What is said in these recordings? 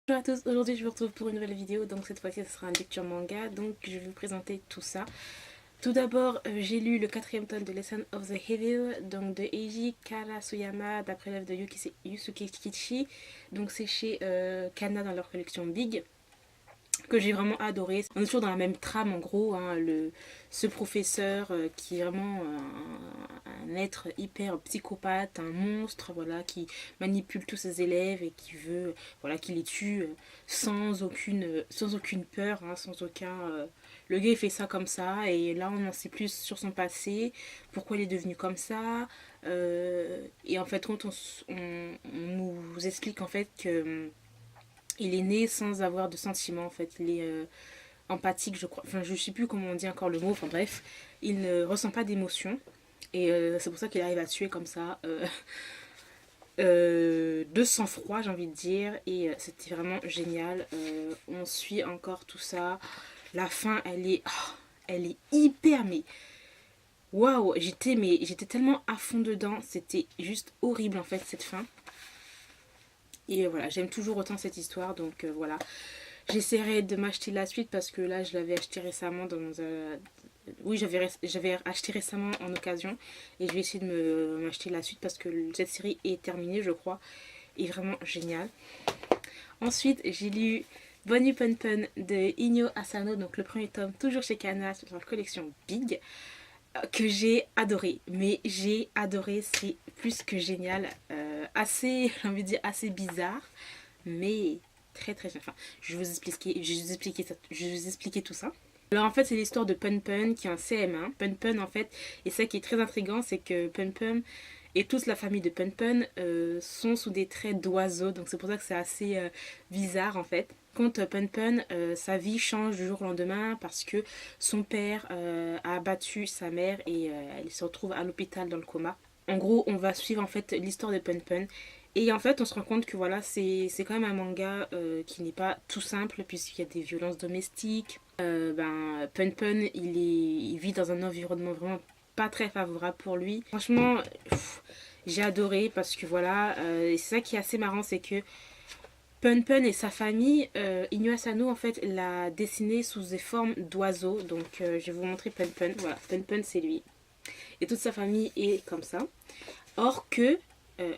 Bonjour à tous, aujourd'hui je vous retrouve pour une nouvelle vidéo, donc cette fois-ci ce sera un lecture manga, donc je vais vous présenter tout ça. Tout d'abord, j'ai lu le quatrième tome de Lesson of the Evil, donc de Eiji Karasuyama, d'après l'œuvre de Yusuke Kishi, donc c'est chez Kana dans leur collection Big, que j'ai vraiment adoré. On est toujours dans la même trame en gros, hein, ce professeur qui est vraiment un être hyper psychopathe, un monstre, voilà, qui manipule tous ses élèves et qui veut, voilà, qui les tue sans aucune peur, hein, sans aucun... Le gars il fait ça comme ça et là on en sait plus sur son passé, pourquoi il est devenu comme ça. Et en fait on nous explique en fait que il est né sans avoir de sentiments en fait. Il est empathique, je crois. Enfin, je sais plus comment on dit encore le mot. Enfin bref, il ne ressent pas d'émotion. Et c'est pour ça qu'il arrive à tuer comme ça. De sang-froid, j'ai envie de dire. Et c'était vraiment génial. On suit encore tout ça. La fin, elle est hyper, mais waouh, j'étais tellement à fond dedans. C'était juste horrible en fait cette fin. Et voilà, j'aime toujours autant cette histoire, donc voilà. J'essaierai de m'acheter la suite parce que là, je l'avais acheté récemment dans un... Oui, j'avais acheté récemment en occasion. Et je vais essayer de m'acheter la suite parce que cette série est terminée, je crois. Et vraiment géniale. Ensuite, j'ai lu Bonnie Pun Pun de Inyo Asano, donc le premier tome, toujours chez Kana, sur la collection Big, que j'ai adoré. Mais j'ai adoré, c'est plus que génial. Assez, j'ai envie de dire, assez bizarre. Mais très très bien. Enfin, je vais vous expliquer tout ça. Alors en fait c'est l'histoire de Pun Pun qui est un CM1. Pun Pun en fait, et ça qui est très intriguant, c'est que Pun Pun et toute la famille de Pun Pun sont sous des traits d'oiseaux. Donc c'est pour ça que c'est assez bizarre en fait. Quand Pun Pun, sa vie change du jour au lendemain parce que son père a abattu sa mère et elle se retrouve à l'hôpital dans le coma. En gros, on va suivre en fait l'histoire de Pun Pun. Et en fait, on se rend compte que voilà, c'est quand même un manga qui n'est pas tout simple puisqu'il y a des violences domestiques. Pun Pun, il vit dans un environnement vraiment pas très favorable pour lui. Franchement, j'ai adoré parce que voilà, et c'est ça qui est assez marrant, c'est que Pun Pun et sa famille, Inu Asano en fait l'a dessiné sous des formes d'oiseaux. Donc je vais vous montrer Pun Pun. Voilà, Pun Pun c'est lui. Et toute sa famille est comme ça. Or que euh,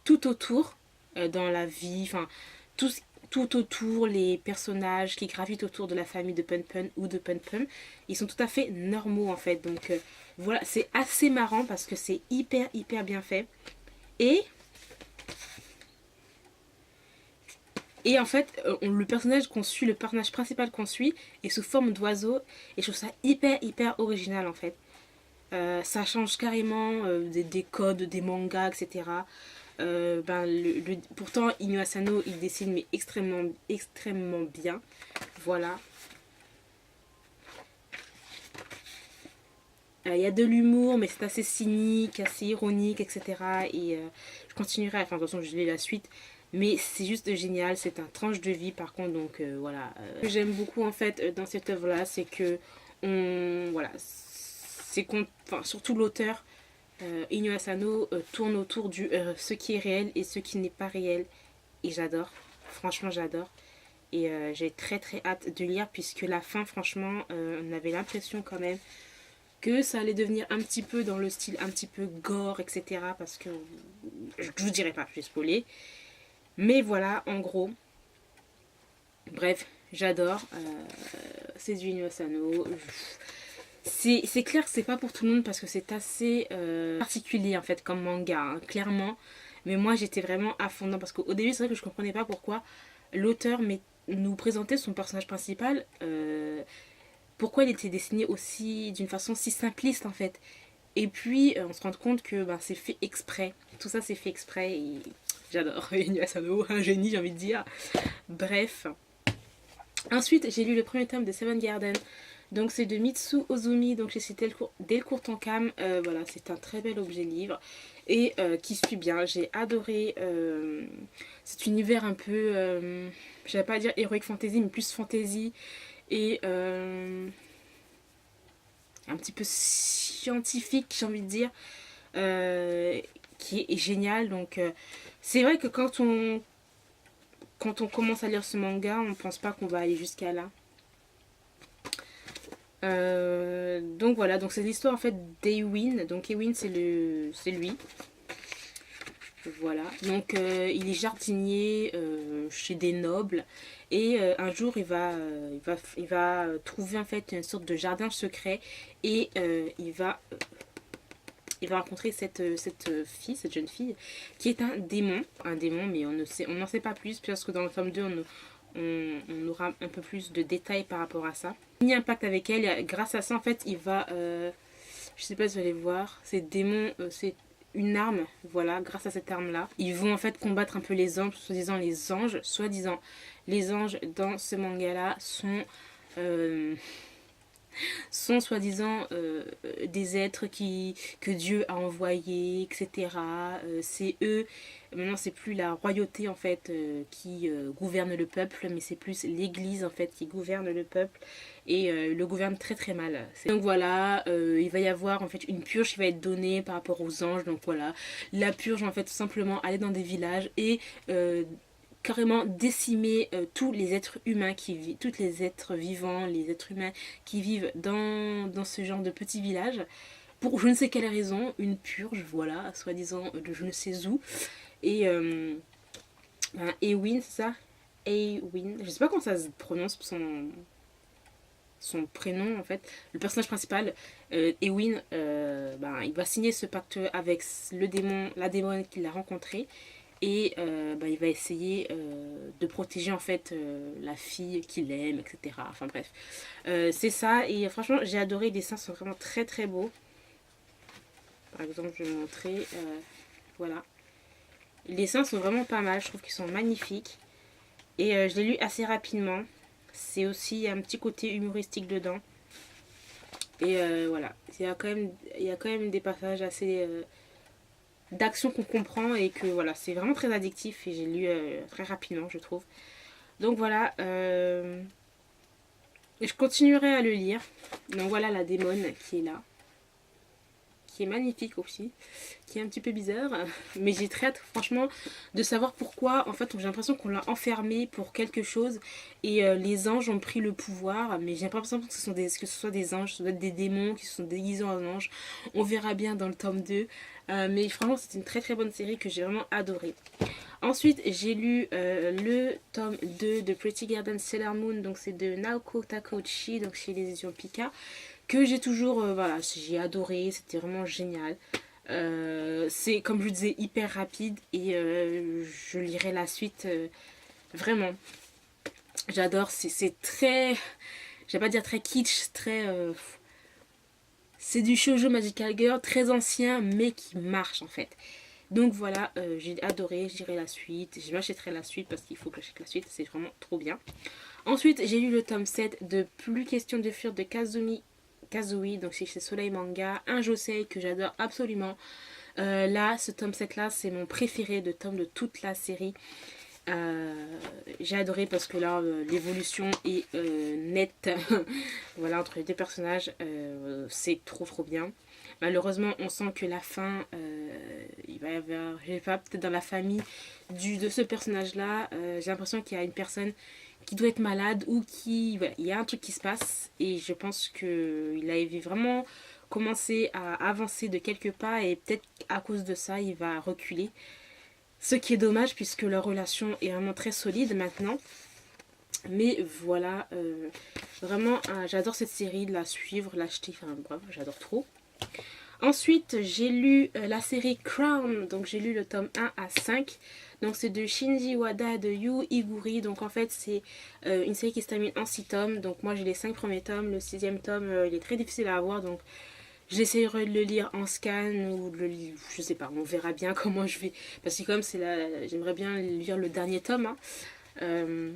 tout autour, dans la vie, enfin tout, tout autour, les personnages qui gravitent autour de la famille de Pun Pun ou de Pun Pun, ils sont tout à fait normaux en fait. Donc voilà, c'est assez marrant parce que c'est hyper bien fait. Et en fait, le personnage qu'on suit, le personnage principal qu'on suit, est sous forme d'oiseau. Et je trouve ça hyper original en fait. Ça change carrément des codes, des mangas, etc. Pourtant, Inu Asano, il dessine mais extrêmement bien. Voilà. Il y a de l'humour, mais c'est assez cynique, assez ironique, etc. Et je continuerai, enfin de toute façon je lis la suite. Mais c'est juste génial, c'est un tranche de vie par contre, donc voilà. Ce que j'aime beaucoup en fait dans cette œuvre-là, c'est que voilà, enfin, surtout l'auteur, Inu Asano tourne autour du ce qui est réel et ce qui n'est pas réel. Et j'adore, franchement j'adore. Et j'ai très hâte de lire puisque la fin, franchement, on avait l'impression quand même que ça allait devenir un petit peu dans le style un petit peu gore, etc. Parce que je vous dirai pas, je vais spoiler. Mais voilà, en gros. Bref, j'adore. C'est du Inu Asano. C'est clair que c'est pas pour tout le monde parce que c'est assez particulier en fait comme manga, hein, clairement. Mais moi j'étais vraiment à fond dedans parce qu'au début c'est vrai que je comprenais pas pourquoi l'auteur nous présentait son personnage principal. Pourquoi il était dessiné aussi d'une façon si simpliste en fait. Et puis on se rend compte que c'est fait exprès. Tout ça c'est fait exprès et j'adore. Inu Asano, un génie j'ai envie de dire. Bref. Ensuite j'ai lu le premier tome de Seven Garden. Donc c'est de Mitsu Ozumi, donc j'ai cité Delcourt Tonkam. Voilà, c'est un très bel objet livre et qui suit bien. J'ai adoré cet univers un peu, je vais pas dire heroic fantasy, mais plus fantasy et un petit peu scientifique, j'ai envie de dire, qui est génial. Donc c'est vrai que quand on commence à lire ce manga, on ne pense pas qu'on va aller jusqu'à là. Donc voilà, donc c'est l'histoire en fait d'Ewin. Donc Ewin c'est lui. Voilà, donc il est jardinier chez des nobles et un jour il va trouver en fait une sorte de jardin secret et il va rencontrer cette jeune fille qui est un démon mais on n'en sait pas plus parce que dans le tome 2 on aura un peu plus de détails par rapport à ça. Il y a un pacte avec elle et grâce à ça en fait il va, je sais pas si vous allez voir, ces démons, c'est une arme, voilà, grâce à cette arme là ils vont en fait combattre un peu les anges, soi-disant les anges dans ce manga là sont soi-disant des êtres que Dieu a envoyés, etc. C'est eux, maintenant c'est plus la royauté en fait qui gouverne le peuple, mais c'est plus l'église en fait qui gouverne le peuple et le gouverne très très mal. Donc voilà, il va y avoir en fait une purge qui va être donnée par rapport aux anges, donc voilà, la purge en fait tout simplement aller dans des villages et carrément décimer tous les êtres humains tous les êtres vivants, les êtres humains qui vivent dans ce genre de petit village pour je ne sais quelle raison, une purge, voilà, soi-disant de je ne sais où. Et Ewin, c'est ça, Ewin, je sais pas comment ça se prononce son prénom en fait, le personnage principal, Ewin, il va signer ce pacte avec la démon qu'il a rencontrée. Et il va essayer de protéger en fait la fille qu'il aime, etc. Enfin bref, c'est ça. Et franchement, j'ai adoré. Les dessins sont vraiment très très beaux. Par exemple, je vais vous montrer. Voilà. Les dessins sont vraiment pas mal. Je trouve qu'ils sont magnifiques. Et je l'ai lu assez rapidement. C'est aussi un petit côté humoristique dedans. Et voilà. Il y a quand même des passages assez... d'action qu'on comprend et que voilà, c'est vraiment très addictif et j'ai lu très rapidement je trouve. Donc voilà, je continuerai à le lire. Donc voilà la démone qui est là, qui est magnifique aussi, qui est un petit peu bizarre, mais j'ai très hâte franchement de savoir pourquoi en fait j'ai l'impression qu'on l'a enfermé pour quelque chose et les anges ont pris le pouvoir, mais j'ai l'impression que ce soit des anges, ce soit des démons qui se sont déguisés en anges. On verra bien dans le tome 2. Mais franchement c'est une très très bonne série que j'ai vraiment adoré. Ensuite j'ai lu le tome 2 de Pretty Garden Sailor Moon, donc c'est de Naoko Takeuchi, donc chez les éditions Pika, que j'ai toujours, voilà, j'ai adoré, c'était vraiment génial. C'est comme je vous disais hyper rapide et je lirai la suite vraiment. J'adore, c'est très, je vais pas dire très kitsch, très... c'est du shoujo magical girl très ancien mais qui marche en fait. Donc voilà, j'ai adoré, j'irai la suite, je m'achèterai la suite parce qu'il faut que j'achète la suite, c'est vraiment trop bien. Ensuite j'ai lu le tome 7 de Plus question de fuir de Kazui, donc c'est chez Soleil Manga, un josei que j'adore absolument. Là, ce tome 7 là, c'est mon préféré de tome de toute la série. J'ai adoré parce que là l'évolution est nette voilà, entre les deux personnages, c'est trop bien. Malheureusement on sent que la fin il va y avoir, je sais pas, peut-être dans la famille de ce personnage là, j'ai l'impression qu'il y a une personne qui doit être malade ou qui, voilà, il y a un truc qui se passe et je pense qu'il avait vraiment commencé à avancer de quelques pas et peut-être à cause de ça il va reculer. Ce qui est dommage puisque leur relation est vraiment très solide maintenant. Mais voilà, vraiment j'adore cette série, de la suivre, l'acheter, enfin bref, j'adore trop. Ensuite j'ai lu la série Crown, donc j'ai lu le tome 1 à 5. Donc c'est de Shinji Wada de Yu Iguri. Donc en fait c'est une série qui se termine en 6 tomes. Donc moi j'ai les 5 premiers tomes, le 6e tome il est très difficile à avoir, donc j'essaierai de le lire en scan ou de le lire, je sais pas, on verra bien comment je vais. Parce que comme c'est là, j'aimerais bien lire le dernier tome. Hein.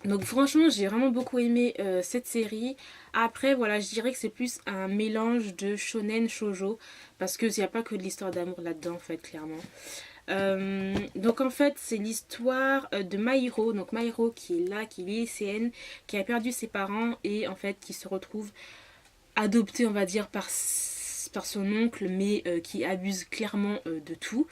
Donc franchement j'ai vraiment beaucoup aimé cette série. Après voilà, je dirais que c'est plus un mélange de shonen shoujo. Parce qu'il n'y a pas que de l'histoire d'amour là-dedans en fait, clairement. Donc en fait c'est l'histoire de Maïro. Donc Maïro qui est là, qui est lycéenne, qui a perdu ses parents et en fait qui se retrouve adoptée on va dire par par son oncle, mais qui abuse clairement de tout.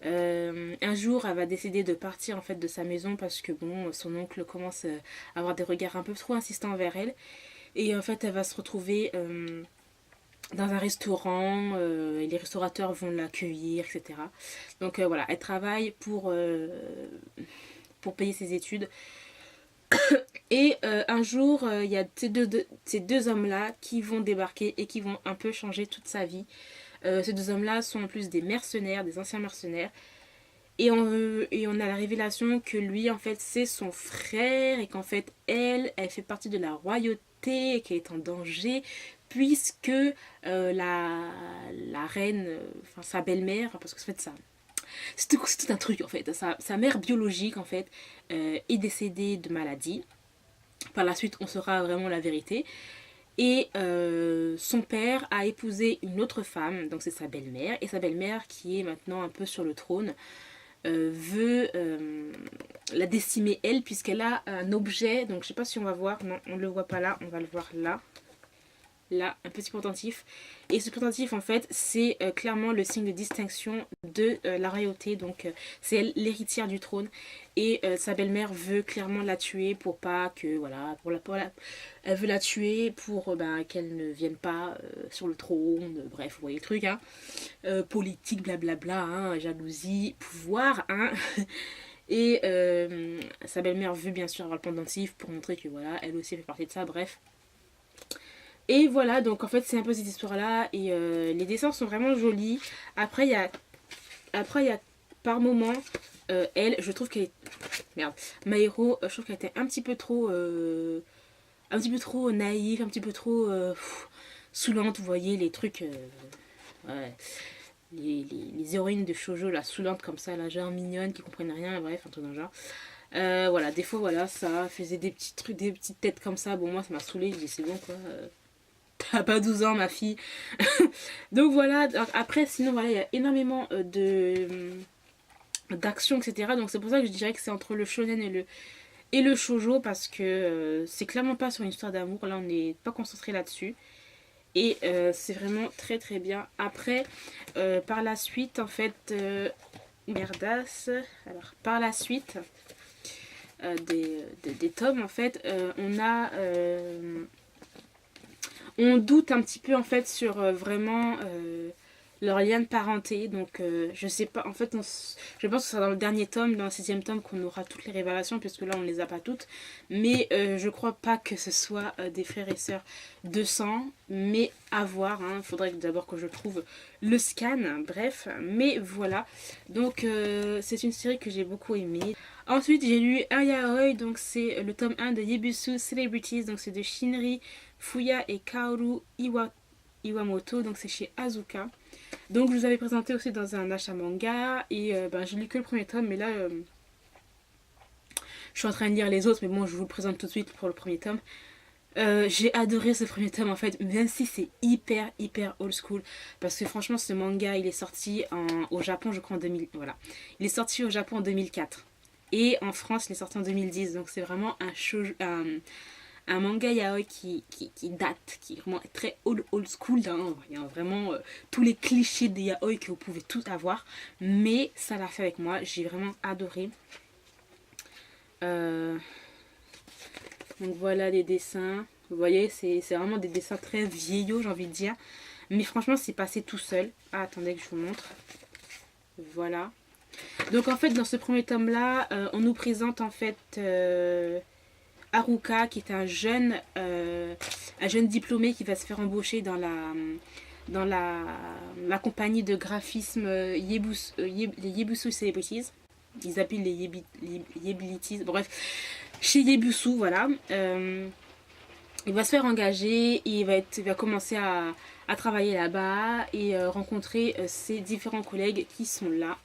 Un jour, elle va décider de partir en fait de sa maison parce que bon, son oncle commence à avoir des regards un peu trop insistants envers elle. Et en fait, elle va se retrouver dans un restaurant et les restaurateurs vont l'accueillir, etc. Donc voilà, elle travaille pour payer ses études. Et un jour, il y a ces deux hommes-là qui vont débarquer et qui vont un peu changer toute sa vie. Ces deux hommes-là sont en plus des mercenaires, des anciens mercenaires. Et on a la révélation que lui, en fait, c'est son frère et qu'en fait, elle fait partie de la royauté et qu'elle est en danger puisque la reine, enfin sa belle-mère, parce que en fait, c'est tout un truc en fait. Sa mère biologique, en fait, est décédée de maladie. Par la suite, on saura vraiment la vérité. Et son père a épousé une autre femme, donc c'est sa belle-mère. Et sa belle-mère, qui est maintenant un peu sur le trône, veut la décimer elle, puisqu'elle a un objet. Donc je sais pas si on va voir, non, on ne le voit pas là, on va le voir là. Là, un petit pendentif. Et ce pendentif, en fait, c'est clairement le signe de distinction de la royauté. Donc, c'est elle, l'héritière du trône. Et sa belle-mère veut clairement la tuer pour pas que, voilà, elle veut la tuer pour qu'elle ne vienne pas sur le trône. Bref, vous voyez le truc, hein. Politique, blablabla, hein, jalousie, pouvoir, hein. Et sa belle-mère veut bien sûr avoir le pendentif pour montrer que, voilà, elle aussi fait partie de ça, bref. Et voilà, donc en fait c'est un peu cette histoire là et les dessins sont vraiment jolis. Après il y a par moment elle, je trouve qu'elle est merde, Maïro, je trouve qu'elle était un petit peu trop naïve, un petit peu trop saoulante, vous voyez les trucs ouais, les héroïnes de shoujo là saoulantes comme ça là, genre mignonnes qui comprennent rien, bref un truc dans le genre. Voilà, des fois voilà, ça faisait des petits trucs, des petites têtes comme ça. Bon moi ça m'a saoulé, je dis c'est bon quoi. T'as pas 12 ans ma fille. Donc voilà, après sinon voilà, il y a énormément d'action, etc. Donc c'est pour ça que je dirais que c'est entre le shonen et le shoujo, parce que c'est clairement pas sur une histoire d'amour. Là on n'est pas concentré là-dessus. Et c'est vraiment très très bien. Après, par la suite, en fait, merdasse. Alors, par la suite des tomes, en fait, on doute un petit peu en fait sur vraiment leur lien de parenté. Donc je sais pas, en fait je pense que ce sera dans le dernier tome, dans le 6e tome, qu'on aura toutes les révélations, puisque là on ne les a pas toutes. Mais je crois pas que ce soit des frères et sœurs de sang, mais à voir, hein. Il faudrait d'abord que je trouve le scan, bref, mais voilà. Donc c'est une série que j'ai beaucoup aimée. Ensuite j'ai lu un yaoi, donc c'est le tome 1 de Yebusu Celebrities, donc c'est de Shinri Fuya et Kaoru Iwamoto, donc c'est chez Azuka. Donc je vous avais présenté aussi dans un achat manga et j'ai lu que le premier tome, mais là je suis en train de lire les autres, mais bon je vous le présente tout de suite pour le premier tome. J'ai adoré ce premier tome en fait, même si c'est hyper old school, parce que franchement ce manga il est sorti au Japon je crois en 2000, voilà. Il est sorti au Japon en 2004 et en France il est sorti en 2010, donc c'est vraiment un manga yaoi qui date, qui est vraiment très old school, hein. Il y a vraiment tous les clichés des yaoi que vous pouvez tout avoir, mais ça l'a fait avec moi, j'ai vraiment adoré. Donc voilà les dessins, vous voyez c'est vraiment des dessins très vieillots j'ai envie de dire, mais franchement c'est passé tout seul. Ah, attendez que je vous montre, voilà. Donc en fait dans ce premier tome là on nous présente en fait Haruka, qui est un jeune diplômé qui va se faire embaucher dans la compagnie de graphisme les Yebusu Celebrities. Ils appellent les Yebilities, bref, chez Yebusu, voilà. Il va se faire engager et il va commencer à travailler là-bas et rencontrer ses différents collègues qui sont là.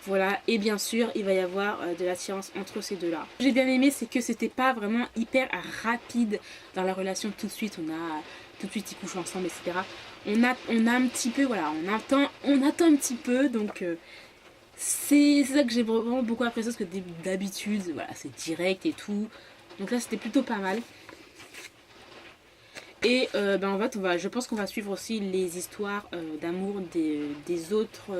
Voilà, et bien sûr, il va y avoir de l'attirance entre ces deux-là. Ce que j'ai bien aimé, c'est que c'était pas vraiment hyper rapide dans la relation tout de suite. Tout de suite, ils couchent ensemble, etc. On a un petit peu, voilà, on attend un petit peu, donc c'est ça que j'ai vraiment beaucoup apprécié, parce que d'habitude, voilà, c'est direct et tout. Donc là, c'était plutôt pas mal. Et en fait je pense qu'on va suivre aussi les histoires d'amour des autres.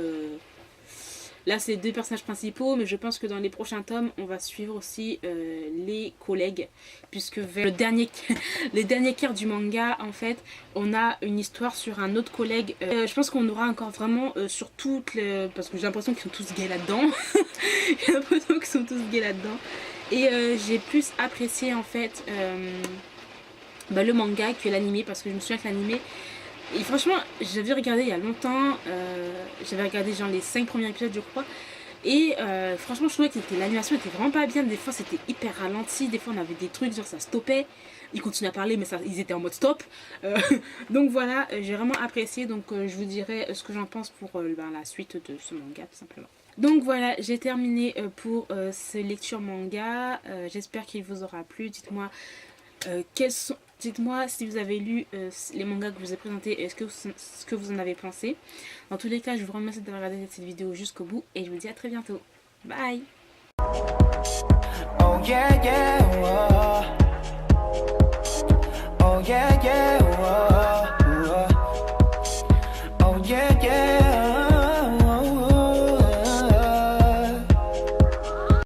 Là c'est les deux personnages principaux, mais je pense que dans les prochains tomes on va suivre aussi les collègues, puisque vers les derniers quart du manga en fait on a une histoire sur un autre collègue. Je pense qu'on aura encore vraiment sur toutes les... parce que j'ai l'impression qu'ils sont tous gays là-dedans. J'ai l'impression qu'ils sont tous gays là-dedans. Et j'ai plus apprécié en fait le manga que l'animé, parce que je me souviens que l'animé, et franchement j'avais regardé il y a longtemps, j'avais regardé genre les 5 premiers épisodes je crois, et franchement je trouvais que l'animation était vraiment pas bien, des fois c'était hyper ralenti, des fois on avait des trucs genre ça stoppait, ils continuaient à parler mais ça, ils étaient en mode stop. Donc voilà, j'ai vraiment apprécié, donc je vous dirai ce que j'en pense pour la suite de ce manga tout simplement. Donc voilà, j'ai terminé pour ce lecture manga. J'espère qu'il vous aura plu. Dites-moi dites-moi si vous avez lu les mangas que je vous ai présentés et ce que vous en avez pensé. Dans tous les cas, je vous remercie d'avoir regardé cette vidéo jusqu'au bout et je vous dis à très bientôt. Bye. Oh yeah, yeah, oh. Oh yeah, yeah.